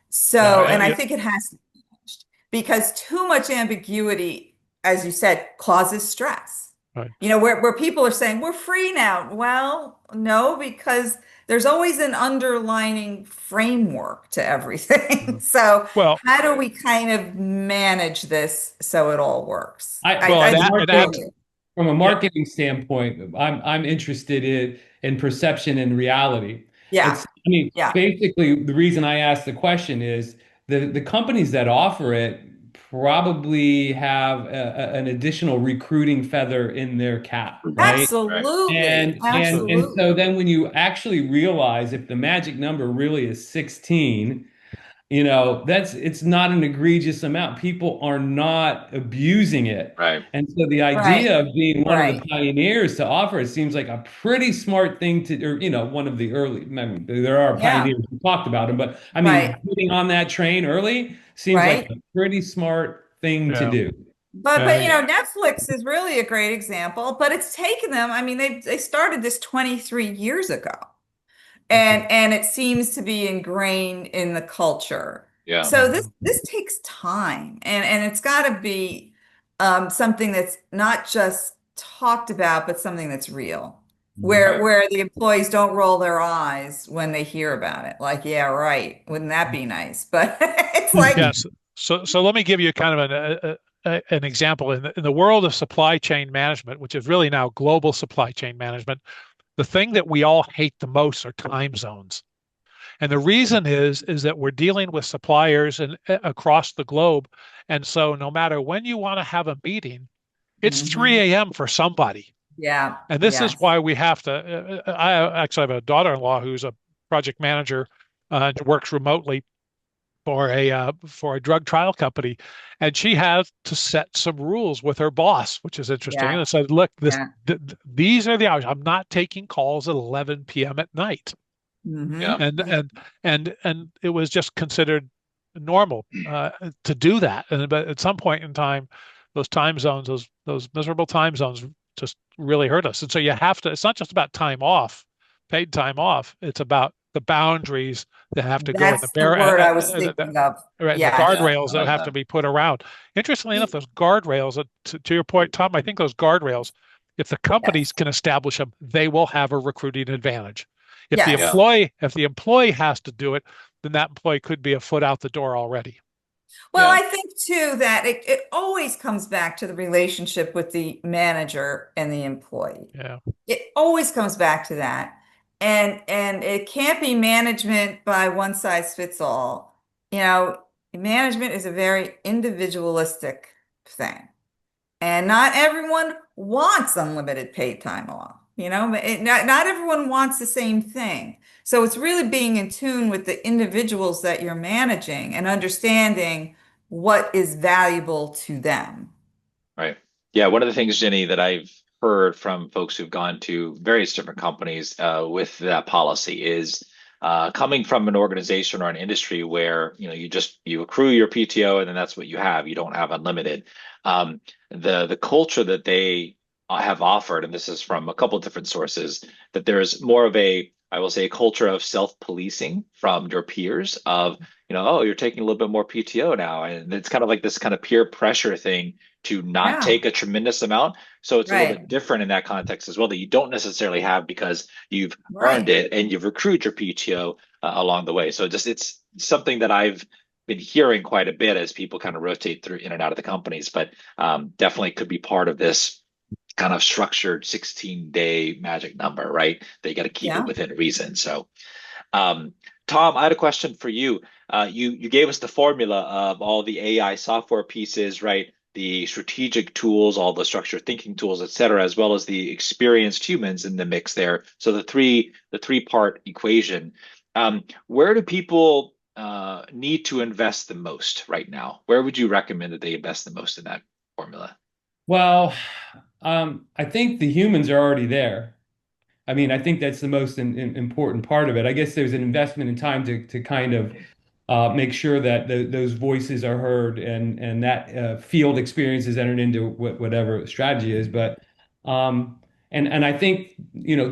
S2: So,
S5: yeah,
S2: and I think it has to be managed because too much ambiguity, as you said, causes stress.
S5: right.
S2: Where people are saying, we're free now. Well, no, because there's always an underlining framework to everything.
S5: Mhm.
S2: So,
S5: Well,
S2: how do we kind of manage this so it all works?
S3: I,
S5: well,
S2: I
S3: from a
S5: and
S2: think
S5: add, and add,
S3: marketing, from a
S5: yeah,
S3: marketing standpoint, I'm interested in perception and reality.
S2: yeah, yeah.
S3: Basically, the reason I asked the question is the companies that offer it probably have an additional recruiting feather in their cap, right?
S1: Right.
S2: Absolutely.
S3: And
S2: Absolutely.
S3: so then when you actually realize if the magic number really is 16, it's not an egregious amount. People are not abusing it.
S1: Right.
S3: And so the
S2: Right.
S3: idea of being one of the
S2: Right.
S3: pioneers to offer it seems like a pretty smart thing to, or, one of the early, I mean, there are
S2: Yeah.
S3: pioneers who talked about them, but I
S2: Right.
S3: mean, getting on that train early seems like a
S2: Right.
S3: pretty smart thing to
S5: Yeah.
S3: do.
S2: But
S3: Right?
S1: Yeah.
S2: Netflix is really a great example, but it's taken them, I mean, they started this 23 years ago.
S3: Mhm.
S2: And it seems to be ingrained in the culture.
S1: Yeah.
S2: So
S5: Mhm.
S2: this takes time, and it's got to be something that's not just talked about, but something that's real,
S3: Mhm.
S1: Right.
S2: where the employees don't roll their eyes when they hear about it. Like, yeah, right. Wouldn't that be nice? But it's like,
S5: Yes. So let me give you kind of an example in the world of supply chain management, which is really now global supply chain management. The thing that we all hate the most are time zones. And the reason is that we're dealing with suppliers and across the globe. And so no matter when you want to have a meeting, it's
S2: mhm.
S5: 3 a.m. for somebody.
S2: Yeah,
S5: And this is
S2: yes,
S5: why we have to. I actually have a daughter-in-law who's a project manager, works remotely for a drug trial company, and she has to set some rules with her boss, which is interesting.
S2: yeah,
S5: And it said, "Look,
S2: yeah.
S5: these are the hours. I'm not taking calls at 11 p.m. at night."
S1: Yeah.
S2: Hmm.
S5: And it was just considered normal to do that. And but at some point in time, those time zones, those miserable time zones, just really hurt us. And so you have to. It's not just about time off, paid time off. It's about the boundaries that have to go in the
S2: That's the word I was thinking of.
S5: right, and the
S2: Yes,
S1: Yeah.
S5: guardrails
S1: I
S5: that
S1: like
S5: have to
S1: that.
S5: be put around. Interestingly enough, those guardrails, to your point, Tom, I think those guardrails, if the companies
S2: yes,
S5: can establish them, they will have a recruiting advantage.
S1: Yeah.
S2: yes.
S5: If the employee has to do it, then that employee could be a foot out the door already.
S2: Well,
S1: Yeah.
S2: I think too that it always comes back to the relationship with the manager and the employee.
S5: Yeah.
S2: It always comes back to that. And it can't be management by one size fits all. Management is a very individualistic thing. And not everyone wants unlimited paid time off. Not everyone wants the same thing. So it's really being in tune with the individuals that you're managing and understanding what is valuable to them.
S1: Right. Yeah. One of the things, Jenny, that I've heard from folks who've gone to various different companies with that policy is coming from an organization or an industry where you accrue your PTO and then that's what you have. You don't have unlimited. The culture that they have offered, and this is from a couple of different sources, that there's more of I will say, a culture of self-policing from your peers of, oh, you're taking a little bit more PTO now, and it's kind of like this kind of peer pressure thing to not
S2: Yeah,
S1: take a tremendous amount. So it's a little
S2: right,
S1: bit different in that context as well, that you don't necessarily have because you've earned
S2: right.
S1: it and you've accrued your PTO along the way. So it's something that I've been hearing quite a bit as people kind of rotate through in and out of the companies, but definitely could be part of this kind of structured 16-day magic number, right? That you got to keep it
S2: Yeah.
S1: within reason. So, um, Tom, I had a question for you. You gave us the formula of all the AI software pieces, right? The strategic tools, all the structured thinking tools, et cetera, as well as the experienced humans in the mix there. So the three-part equation. Where do people need to invest the most right now? Where would you recommend that they invest the most in that formula?
S3: Well, I think the humans are already there. I mean, I think that's the most important part of it. I guess there's an investment in time to kind of make sure that those voices are heard and that field experience is entered into whatever strategy is. But and I think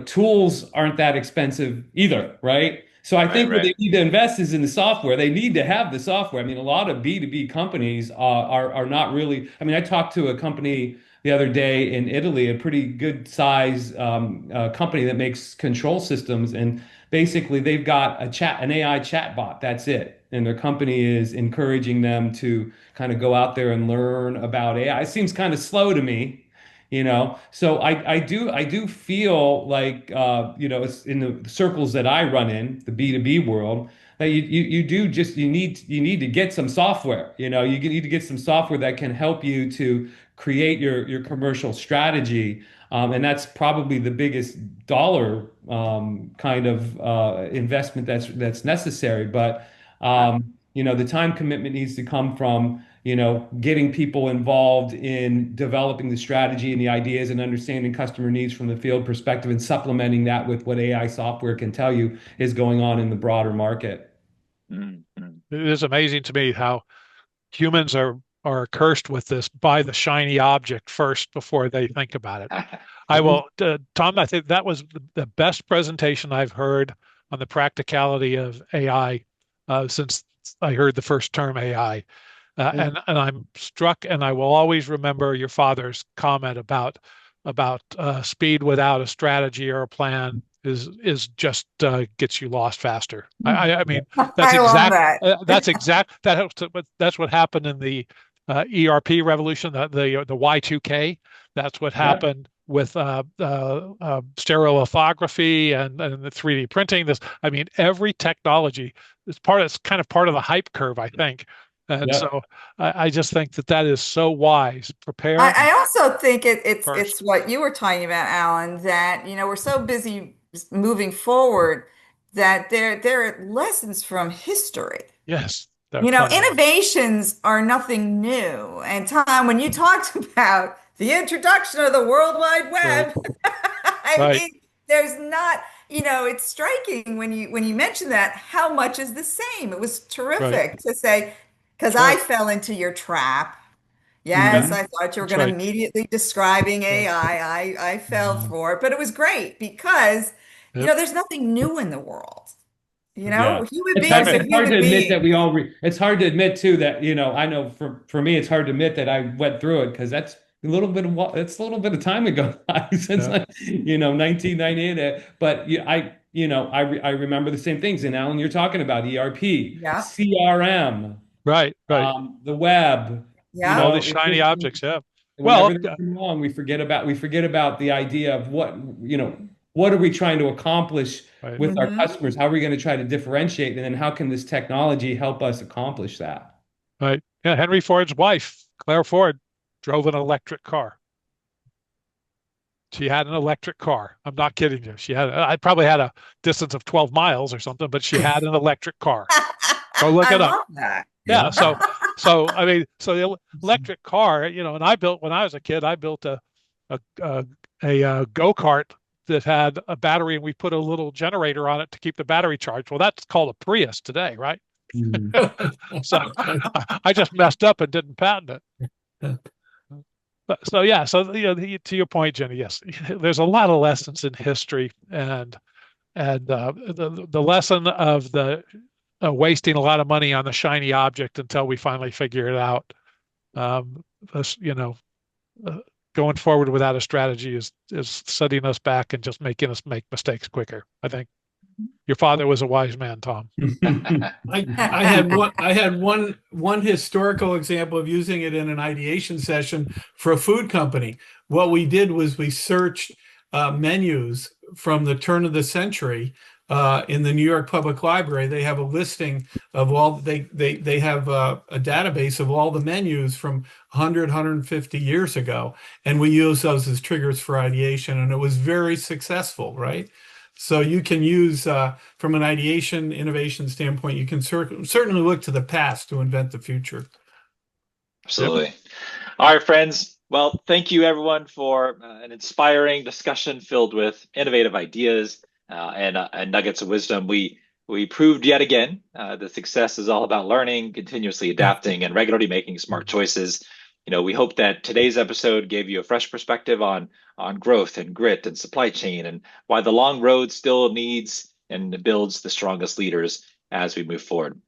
S3: tools aren't that expensive either, right? So I
S1: Right,
S3: think what
S1: right,
S3: they need to invest is in the software. They need to have the software. I mean, a lot of B2B companies are not really. I mean, I talked to a company the other day in Italy, a pretty good size company that makes control systems, and basically they've got an AI chatbot. That's it, and their company is encouraging them to kind of go out there and learn about AI. It seems kind of slow to me, So I do feel like it's in the circles that I run in the B2B world that you need to get some software. You need to get some software that can help you to create your commercial strategy. And that's probably the biggest dollar kind of investment that's necessary. But the time commitment needs to come from getting people involved in developing the strategy and the ideas and understanding customer needs from the field perspective and supplementing that with what AI software can tell you is going on in the broader market.
S1: Mm-hmm.
S5: It is amazing to me how humans are cursed with this buy the shiny object first before they think about it. I will, Tom, I think that was the best presentation I've heard on the practicality of AI since I heard the first term AI. And I'm struck, and I will always remember your father's comment about speed without a strategy or a plan is just gets you lost faster. I mean
S2: I love that.
S5: that's what happened in the ERP revolution, the Y2K. That's what
S3: Yeah.
S5: happened with stereolithography and the 3D printing. I mean, every technology it's kind of part of the hype curve, I think. And
S3: Yeah.
S5: so I just think that is so wise. Prepare
S2: I also think it's
S5: first.
S2: what you were talking about, Alan, that we're so busy moving forward that there are lessons from history.
S5: Yes, there are plenty of them.
S2: Innovations are nothing new. And Tom, when you talked about the introduction of the World Wide
S5: Right,
S2: Web, I
S5: right,
S2: mean, there's not, it's striking when you mention that how much is the same. It was
S5: right.
S2: terrific to say, because
S5: That's
S2: I
S5: right.
S2: fell into your trap.
S5: Yeah,
S2: Yes, I thought you were
S5: that's
S2: going to
S5: right.
S2: immediately describing
S5: Right.
S2: AI. I fell
S5: Mhm.
S2: for it, but it was great because,
S5: Yep.
S2: there's nothing new in the world.
S3: Yeah.
S2: Human beings are
S3: It's hard
S2: human
S3: to admit that
S2: beings.
S3: we all it's hard to admit too that, I know for me, it's hard to admit that I went through it because that's it's a little bit of time ago since
S5: Yeah.
S3: 1998. But I remember the same things. And Alan, you're talking about ERP,
S2: Yeah,
S3: CRM,
S5: Right. Right.
S3: the web,
S5: All
S2: yeah.
S5: these
S3: it's
S5: shiny
S3: just,
S5: objects. Yeah.
S3: whenever
S5: Well,
S3: they come along, we forget about the idea of what are we trying to accomplish
S5: right.
S3: with our
S2: Hmm.
S3: customers? How are we going to try to differentiate? And then how can this technology help us accomplish that?
S5: Right. Yeah. Henry Ford's wife, Claire Ford, drove an electric car. She had an electric car. I'm not kidding you. I probably had a distance of 12 miles or something, but she had an electric car. Go look
S2: I
S5: it up.
S2: love that.
S5: Yeah.
S3: Yeah.
S5: So I mean, so the electric car, and when I was a kid, I built a, a, a go-kart that had a battery, and we put a little generator on it to keep the battery charged. Well, that's called a Prius today, right?
S3: Mhm.
S5: So I just messed up and didn't patent it. So yeah, so to your point, Jenny, yes, there's a lot of lessons in history, and the lesson of the wasting a lot of money on the shiny object until we finally figure it out. Um, this, uh, Going forward without a strategy is setting us back and just making us make mistakes quicker. I think your father was a wise man, Tom.
S4: I had one historical example of using it in an ideation session for a food company. What we did was we searched menus from the turn of the century in the New York Public Library. They have a listing of all they have a database of all the menus from 150 years ago, and we use those as triggers for ideation, and it was very successful, right? So you can use from an ideation innovation standpoint, you can certainly look to the past to invent the future.
S5: Yep.
S1: Absolutely. All right, friends. Well, thank you everyone for an inspiring discussion filled with innovative ideas and nuggets of wisdom. We proved yet again that success is all about learning, continuously adapting, and regularly making smart choices. We hope that today's episode gave you a fresh perspective on growth and grit and supply chain and why the long road still needs and builds the strongest leaders as we move forward.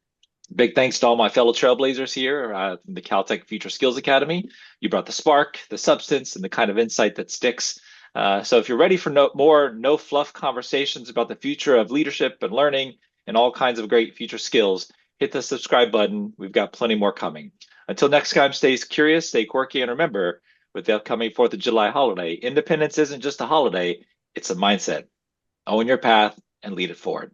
S1: Big thanks to all my fellow trailblazers here from the Caltech Future Skills Academy. You brought the spark, the substance, and the kind of insight that sticks. So if you're ready for more no fluff conversations about the future of leadership and learning and all kinds of great future skills, hit the subscribe button. We've got plenty more coming. Until next time, stay curious, stay quirky, and remember, with the upcoming 4th of July holiday, independence isn't just a holiday, it's a mindset. Own your path and lead it forward.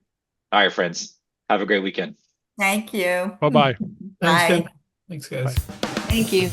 S1: All right, friends. Have a great weekend.
S2: Thank you.
S5: Bye-bye.
S4: Thanks,
S2: Bye.
S4: Tim. Thanks, guys.
S5: Bye.
S6: Thank you.